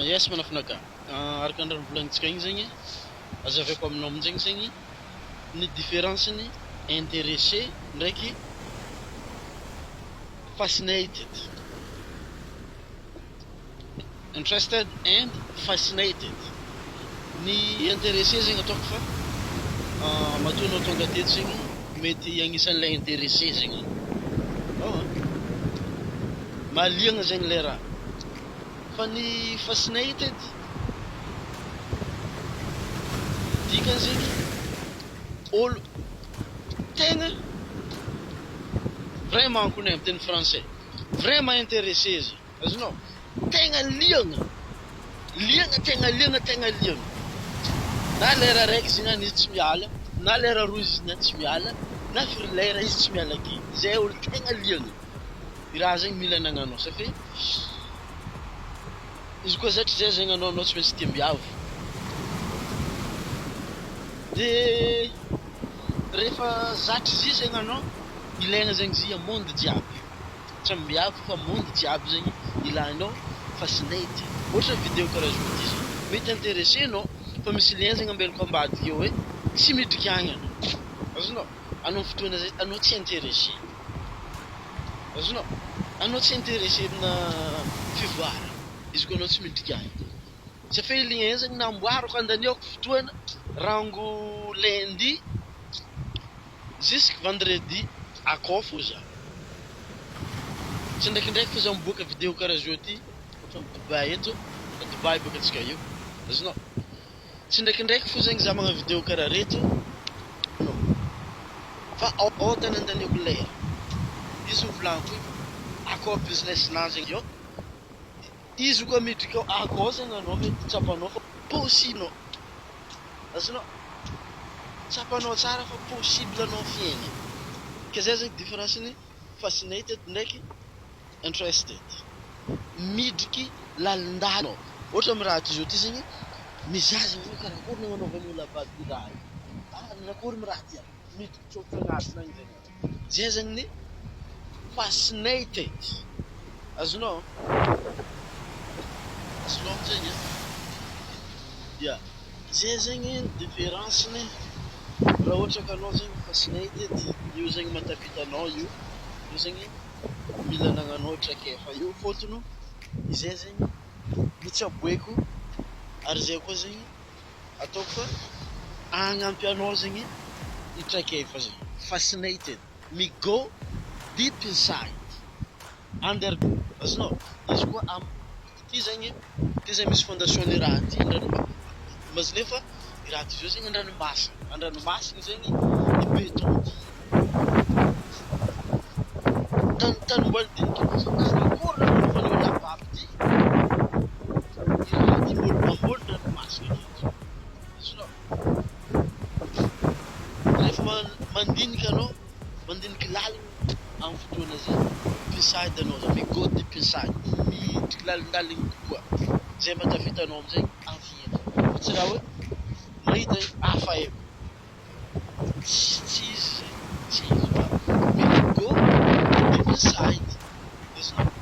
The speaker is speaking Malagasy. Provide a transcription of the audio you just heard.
Yes manafinaka araka ny raha volagnintsika igny zegny azaveko aminao amin'izegny zegny ny différence-ny intéressé ndraiky fascinated. Interested and fascinated. Ny intéressé zegny ataoko fa matoanao tonga teto zegny mety agnisan'ilay intéressé zegny. Maliagna zegny le raha. Fa ny fascinated dikany zegny olo tegna vraiment konay amin'ny teny français vraiment intéressé izy azonao tegna liagna tegna liagna na lera raiky zegny any izy tsy miala na lera roa izy na tsy miala na firy lera izy tsy miala ake zay olo tegna liagna i raha zegny mila anagnanao satria izy koa zatra zay zegny anao tsy maintsy tia miavo de rehefa zatra izy zegny anao ilaigna zegny izy monde jiaby tsy miavo fa monde jiaby zegny ilainao fascinated ohatra vidéo karaha zao ty zany mety intéressé anao fa misy lien zegny ambelako ambadika eo hoe tsy midriky agny anao azonao anao fotoana zay anao tsy intéressé azonao anao tsy intéressé amina fivoara izy koa anao tsy midriky agny satria lien zegny namboariko andaniako fotoana rango lundi jusque vendredi akao fô za tsy ndraikindraiky fô za miboaka vidéo karaha zao ty fa Dubai eto Dubai boka atsika eo azonao tsy ndraikindraiky fô zegny za magna vidéo karaha reto fa ao tany andaniako lera izy volaniko akao business na zegny yo izy koa midriky akao zegny anao mety tsapanao fa possible azonao tsapanao tsara fa possible anao fiaigna ke zay zegny différence-ny fascinated ndraiky interested midriky lalindalo ohatra amy raha ty zao ty zegny mizaha zegny hoe karakory nagnanaovan'olo abady raha nakory my raha ty midriky tsôfitra agnatiny agny zegny zay zegny ny fascinated azonao amizegny ya zay zegny différence-ny raha ohatra ka anao zegny fascinated io zegny matavita anao io zegny mila anagnanao traikefa io fôtony izay zegny mitsaboeko ary zay koa zegny ataoko fa agnampy anao zegny i traikefa zegny fascinated me go deep inside under azonao izy koa ty zegny misy fondation-ny raha ty mazy nefa i raha ty zao zegny andranomasina zegny i beton tany mbola diniky karakory nagnanaovan'olo abady ty i raha ty mbola mamboly ranomasina eto azonao rehefa mandinika anao mandiniky laliny amy fotoana zay inside anao zay go deep inside midriky lalindaliny kokoa zay matavita anao amizay aviana tsy raha hoe mahita hafa eo tsy izy zegny tsy izy fa go deep inside azonao